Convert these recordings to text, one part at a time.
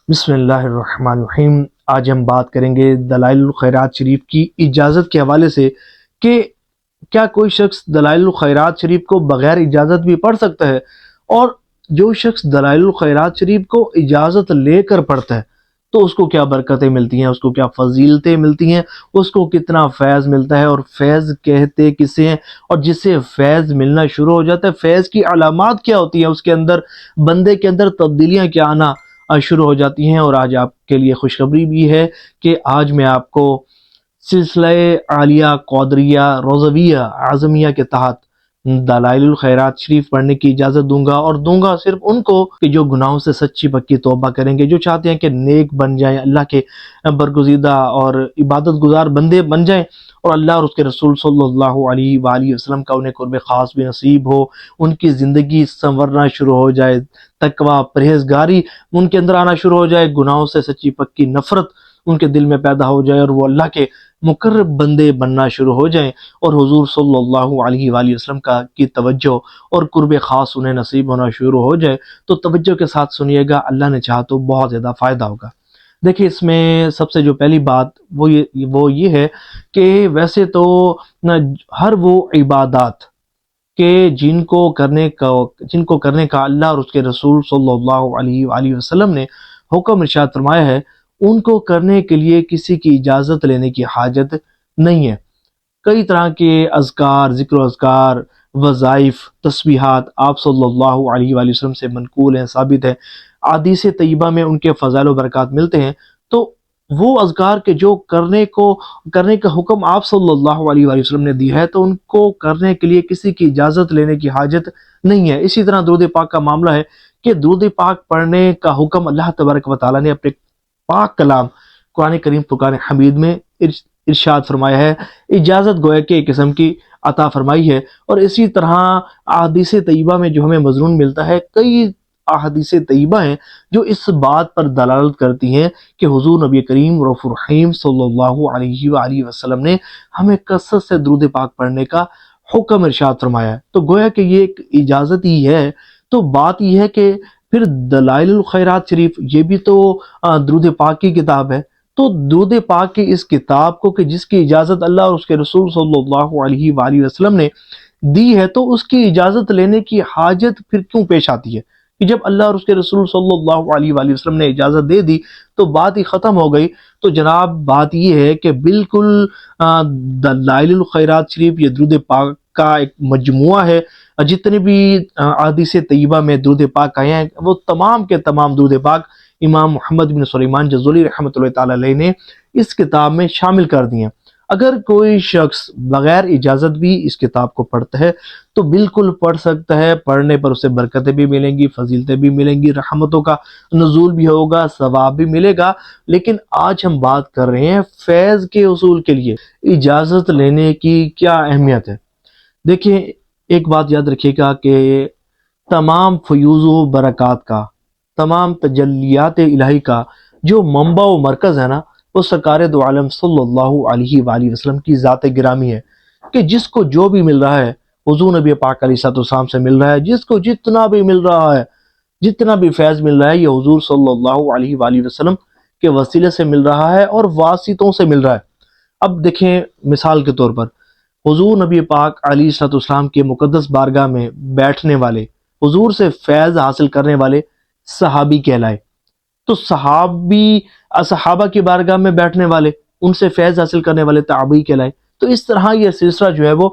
بسم اللہ الرحمن الرحیم۔ آج ہم بات کریں گے دلائل الخیرات شریف کی اجازت کے حوالے سے کہ کیا کوئی شخص دلائل الخیرات شریف کو بغیر اجازت بھی پڑھ سکتا ہے، اور جو شخص دلائل الخیرات شریف کو اجازت لے کر پڑھتا ہے تو اس کو کیا برکتیں ملتی ہیں، اس کو کیا فضیلتیں ملتی ہیں، اس کو کتنا فیض ملتا ہے، اور فیض کہتے کسے ہیں، اور جس سے فیض ملنا شروع ہو جاتا ہے فیض کی علامات کیا ہوتی ہیں، اس کے اندر بندے کے اندر تبدیلیاں کیا آنا شروع ہو جاتی ہیں۔ اور آج آپ کے لیے خوشخبری بھی ہے کہ آج میں آپ کو سلسلہ عالیہ قادریہ روضویہ اعظمیہ کے تحت دلائل الخیرات شریف پڑھنے کی اجازت دوں گا صرف ان کو کہ جو گناہوں سے سچی پکی توبہ کریں گے، جو چاہتے ہیں کہ نیک بن جائیں، اللہ کے برگزیدہ اور عبادت گزار بندے بن جائیں، اور اللہ اور اس کے رسول صلی اللہ علیہ وآلہ وسلم کا انہیں قرب خاص بھی نصیب ہو، ان کی زندگی سنورنا شروع ہو جائے، تقوی پرہیزگاری ان کے اندر آنا شروع ہو جائے، گناہوں سے سچی پکی نفرت ان کے دل میں پیدا ہو جائے، اور وہ اللہ کے مقرب بندے بننا شروع ہو جائیں، اور حضور صلی اللہ علیہ وآلہ وسلم کی توجہ اور قرب خاص انہیں نصیب ہونا شروع ہو جائے۔ تو توجہ کے ساتھ سنیے گا، اللہ نے چاہا تو بہت زیادہ فائدہ ہوگا۔ دیکھیں، اس میں سب سے جو پہلی بات وہ یہ ہے کہ ویسے تو ہر وہ عبادات کہ جن کو کرنے کا اللہ اور اس کے رسول صلی اللہ علیہ وآلہ وسلم نے حکم ارشاد فرمایا ہے، ان کو کرنے کے لیے کسی کی اجازت لینے کی حاجت نہیں ہے۔ کئی طرح کے اذکار، ذکر و اذکار، وظائف، تسبیحات آپ صلی اللہ علیہ وآلہ وسلم سے منقول ہیں، ثابت ہے، احادیث طیبہ میں ان کے فضائل و برکات ملتے ہیں۔ تو وہ اذکار کے جو کرنے کا حکم آپ صلی اللہ علیہ وآلہ وسلم نے دیا ہے، تو ان کو کرنے کے لیے کسی کی اجازت لینے کی حاجت نہیں ہے۔ اسی طرح درود پاک کا معاملہ ہے کہ درود پاک پڑھنے کا حکم اللہ تبارک و تعالیٰ نے اپنے پاک کلام قرآن کریم فرقان حمید میں ارشاد فرمایا ہے، اجازت گویا کہ ایک قسم کی عطا فرمائی ہے۔ اور اسی طرح احادیث طیبہ میں جو ہمیں مضمون ملتا ہے، کئی احادیث طیبہ ہیں جو اس بات پر دلالت کرتی ہیں کہ حضور نبی کریم رؤوف الرحیم صلی اللہ علیہ وآلہ وسلم نے ہمیں کثرت سے درود پاک پڑھنے کا حکم ارشاد فرمایا ہے۔ تو گویا کہ یہ ایک اجازت ہی ہے۔ تو بات یہ ہے کہ پھر دلائل الخیرات شریف یہ بھی تو درود پاک کی کتاب ہے، تو درود پاک کی اس کتاب کو کہ جس کی اجازت اللہ اور اس کے رسول صلی اللہ علیہ وآلہ وسلم نے دی ہے، تو اس کی اجازت لینے کی حاجت پھر کیوں پیش آتی ہے؟ کہ جب اللہ اور اس کے رسول صلی اللہ علیہ وآلہ وسلم نے اجازت دے دی تو بات ہی ختم ہو گئی۔ تو جناب بات یہ ہے کہ بالکل دلائل الخیرات شریف یہ درود پاک کا ایک مجموعہ ہے۔ جتنے بھی احادیث طیبہ میں درود پاک آئے ہیں، وہ تمام کے تمام درود پاک امام محمد بن سلیمان جزولی رحمۃ اللہ تعالی علیہ نے اس کتاب میں شامل کر دی ہیں۔ اگر کوئی شخص بغیر اجازت بھی اس کتاب کو پڑھتا ہے تو بالکل پڑھ سکتا ہے، پڑھنے پر اسے برکتیں بھی ملیں گی، فضیلتیں بھی ملیں گی، رحمتوں کا نزول بھی ہوگا، ثواب بھی ملے گا۔ لیکن آج ہم بات کر رہے ہیں فیض کے حصول کے لیے اجازت لینے کی کیا اہمیت ہے۔ دیکھیں، ایک بات یاد رکھیے گا کہ تمام فیوز و برکات کا، تمام تجلیات الہی کا جو منبع و مرکز ہے نا، وہ سرکار دو عالم صلی اللہ علیہ وآلہ وسلم کی ذات گرامی ہے، کہ جس کو جو بھی مل رہا ہے حضور نبی پاک علیہ السلام سے مل رہا ہے، جس کو جتنا بھی مل رہا ہے، جتنا بھی فیض مل رہا ہے، یہ حضور صلی اللہ علیہ وآلہ وسلم کے وسیلے سے مل رہا ہے اور واسطوں سے مل رہا ہے۔ اب دیکھیں، مثال کے طور پر حضور نبی پاک علیہ السلام کے مقدس بارگاہ میں بیٹھنے والے، حضور سے فیض حاصل کرنے والے صحابی کہلائے۔ تو صحابہ کی بارگاہ میں بیٹھنے والے، ان سے فیض حاصل کرنے والے تابعی کہلائے۔ تو اس طرح یہ سلسلہ جو ہے وہ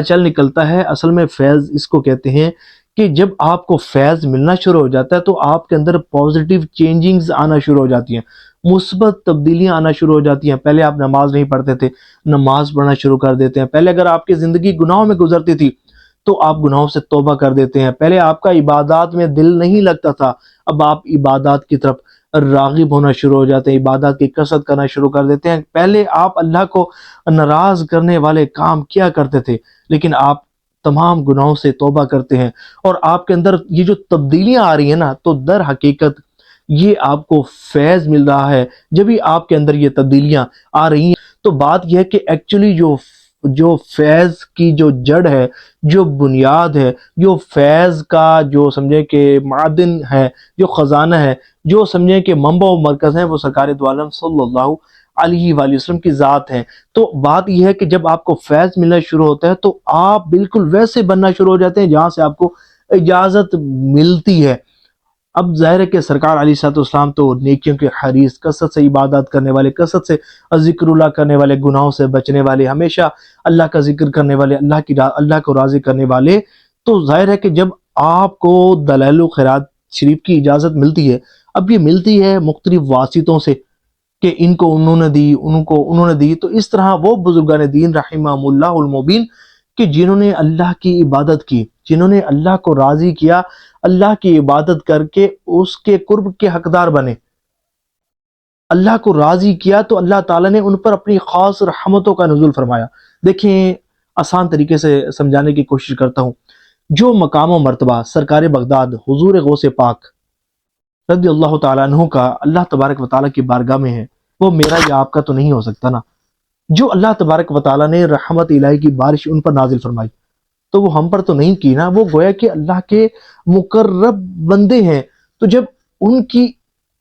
چل نکلتا ہے۔ اصل میں فیض اس کو کہتے ہیں کہ جب آپ کو فیض ملنا شروع ہو جاتا ہے تو آپ کے اندر پازیٹیو چینجنگز آنا شروع ہو جاتی ہیں، مثبت تبدیلیاں آنا شروع ہو جاتی ہیں۔ پہلے آپ نماز نہیں پڑھتے تھے، نماز پڑھنا شروع کر دیتے ہیں۔ پہلے اگر آپ کی زندگی گناہوں میں گزرتی تھی تو آپ گناہوں سے توبہ کر دیتے ہیں۔ پہلے آپ کا عبادات میں دل نہیں لگتا تھا، اب آپ عبادات کی طرف راغب ہونا شروع ہو جاتے ہیں، عبادات کی کثرت کرنا شروع کر دیتے ہیں۔ پہلے آپ اللہ کو ناراض کرنے والے کام کیا کرتے تھے، لیکن آپ تمام گناہوں سے توبہ کرتے ہیں، اور آپ کے اندر یہ جو تبدیلیاں آ رہی ہیں نا، تو در حقیقت یہ آپ کو فیض مل رہا ہے۔ جب ہی آپ کے اندر یہ تبدیلیاں آ رہی ہیں تو بات یہ ہے کہ ایکچولی جو جو فیض کی جو جڑ ہے، جو بنیاد ہے، جو فیض کا جو سمجھے کہ معدن ہے، جو خزانہ ہے، جو سمجھے کہ منبع و مرکز ہے، وہ سرکار دو عالم صلی اللہ علیہ وآلہ وسلم کی ذات ہے۔ تو بات یہ ہے کہ جب آپ کو فیض ملنا شروع ہوتا ہے تو آپ بالکل ویسے بننا شروع ہو جاتے ہیں جہاں سے آپ کو اجازت ملتی ہے۔ اب ظاہر ہے کہ سرکار علیہ الصلوۃ والسلام تو نیکیوں کے حریص، کثرت سے عبادات کرنے والے، کثرت سے ذکر اللہ کرنے والے، گناہوں سے بچنے والے، ہمیشہ اللہ کا ذکر کرنے والے، اللہ کو راضی کرنے والے۔ تو ظاہر ہے کہ جب آپ کو دلائل الخیرات شریف کی اجازت ملتی ہے، اب یہ ملتی ہے مختلف واسطوں سے کہ ان کو انہوں نے دی، ان کو انہوں نے دی، تو اس طرح وہ بزرگان دین رحمہم اللہ المبین کہ جنہوں نے اللہ کی عبادت کی، جنہوں نے اللہ کو راضی کیا، اللہ کی عبادت کر کے اس کے قرب کے حقدار بنے، اللہ کو راضی کیا، تو اللہ تعالیٰ نے ان پر اپنی خاص رحمتوں کا نزول فرمایا۔ دیکھیں، آسان طریقے سے سمجھانے کی کوشش کرتا ہوں۔ جو مقام و مرتبہ سرکار بغداد حضور غوث پاک رضی اللہ تعالیٰ عنہ کا اللہ تبارک و تعالیٰ کی بارگاہ میں ہے، وہ میرا یا آپ کا تو نہیں ہو سکتا نا۔ جو اللہ تبارک و تعالیٰ نے رحمت الہی کی بارش ان پر نازل فرمائی، تو وہ ہم پر تو نہیں کی نا، وہ گویا کہ اللہ کے مقرب بندے ہیں۔ تو جب ان کی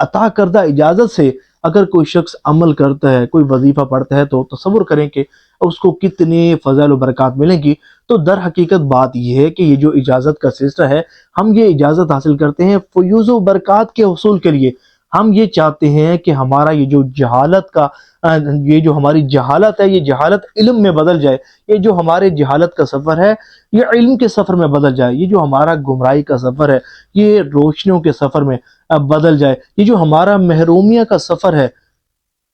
عطا کردہ اجازت سے اگر کوئی شخص عمل کرتا ہے، کوئی وظیفہ پڑھتا ہے، تو تصور کریں کہ اس کو کتنے فضائل و برکات ملیں گی۔ تو در حقیقت بات یہ ہے کہ یہ جو اجازت کا سلسلہ ہے، ہم یہ اجازت حاصل کرتے ہیں فیوز و برکات کے حصول کے لیے۔ ہم یہ چاہتے ہیں کہ ہمارا یہ جو جہالت کا یہ جو ہماری جہالت ہے، یہ جہالت علم میں بدل جائے، یہ جو ہمارے جہالت کا سفر ہے یہ علم کے سفر میں بدل جائے، یہ جو ہمارا گمراہی کا سفر ہے یہ روشنیوں کے سفر میں بدل جائے، یہ جو ہمارا محرومیہ کا سفر ہے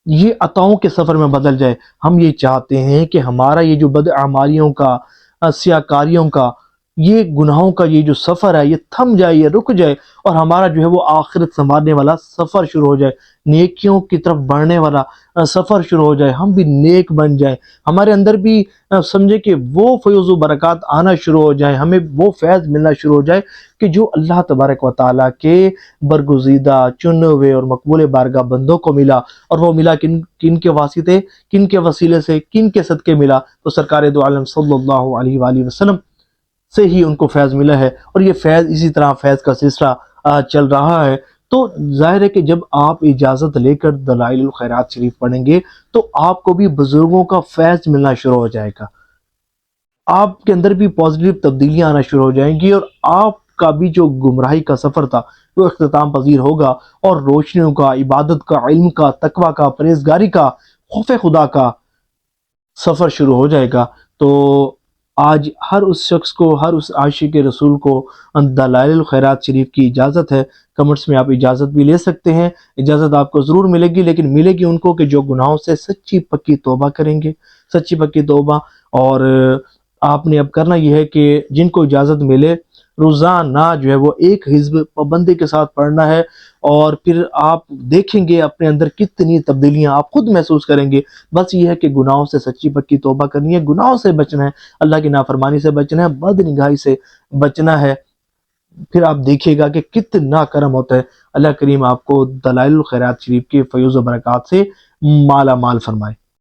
یہ عطاؤں کے سفر میں بدل جائے۔ ہم یہ چاہتے ہیں کہ ہمارا یہ جو بدعمالیوں کا، سیاکاریوں کا، یہ گناہوں کا یہ جو سفر ہے یہ تھم جائے، یہ رک جائے، اور ہمارا جو ہے وہ آخرت سنوارنے والا سفر شروع ہو جائے، نیکیوں کی طرف بڑھنے والا سفر شروع ہو جائے، ہم بھی نیک بن جائیں، ہمارے اندر بھی سمجھے کہ وہ فیض و برکات آنا شروع ہو جائیں، ہمیں وہ فیض ملنا شروع ہو جائے کہ جو اللہ تبارک و تعالیٰ کے برگزیدہ، چنے ہوئے اور مقبول بارگاہ بندوں کو ملا۔ اور وہ ملا کن کے واسطے، کن کے وسیلے سے، کن کے صدقے ملا؟ تو سرکار دو عالم صلی اللہ علیہ وآلہ وسلم سے ہی ان کو فیض ملا ہے، اور یہ فیض اسی طرح فیض کا سلسلہ چل رہا ہے۔ تو ظاہر ہے کہ جب آپ اجازت لے کر دلائل الخیرات شریف پڑھیں گے تو آپ کو بھی بزرگوں کا فیض ملنا شروع ہو جائے گا، آپ کے اندر بھی پازیٹیو تبدیلیاں آنا شروع ہو جائیں گی، اور آپ کا بھی جو گمراہی کا سفر تھا وہ اختتام پذیر ہوگا، اور روشنیوں کا، عبادت کا، علم کا، تقوی کا، پرہیزگاری کا، خوف خدا کا سفر شروع ہو جائے گا۔ تو آج ہر اس شخص کو، ہر اس عاشق رسول کو دلائل الخیرات شریف کی اجازت ہے۔ کمنٹس میں آپ اجازت بھی لے سکتے ہیں، اجازت آپ کو ضرور ملے گی، لیکن ملے گی ان کو کہ جو گناہوں سے سچی پکی توبہ کریں گے، سچی پکی توبہ۔ اور آپ نے اب کرنا یہ ہے کہ جن کو اجازت ملے روزانہ جو ہے وہ ایک حزب پابندی کے ساتھ پڑھنا ہے، اور پھر آپ دیکھیں گے اپنے اندر کتنی تبدیلیاں آپ خود محسوس کریں گے۔ بس یہ ہے کہ گناہوں سے سچی پکی توبہ کرنی ہے، گناہوں سے بچنا ہے، اللہ کی نافرمانی سے بچنا ہے، بد نگاہی سے بچنا ہے، پھر آپ دیکھیے گا کہ کتنا کرم ہوتا ہے۔ اللہ کریم آپ کو دلائل الخیرات شریف کے فیوز و برکات سے مالا مال فرمائے۔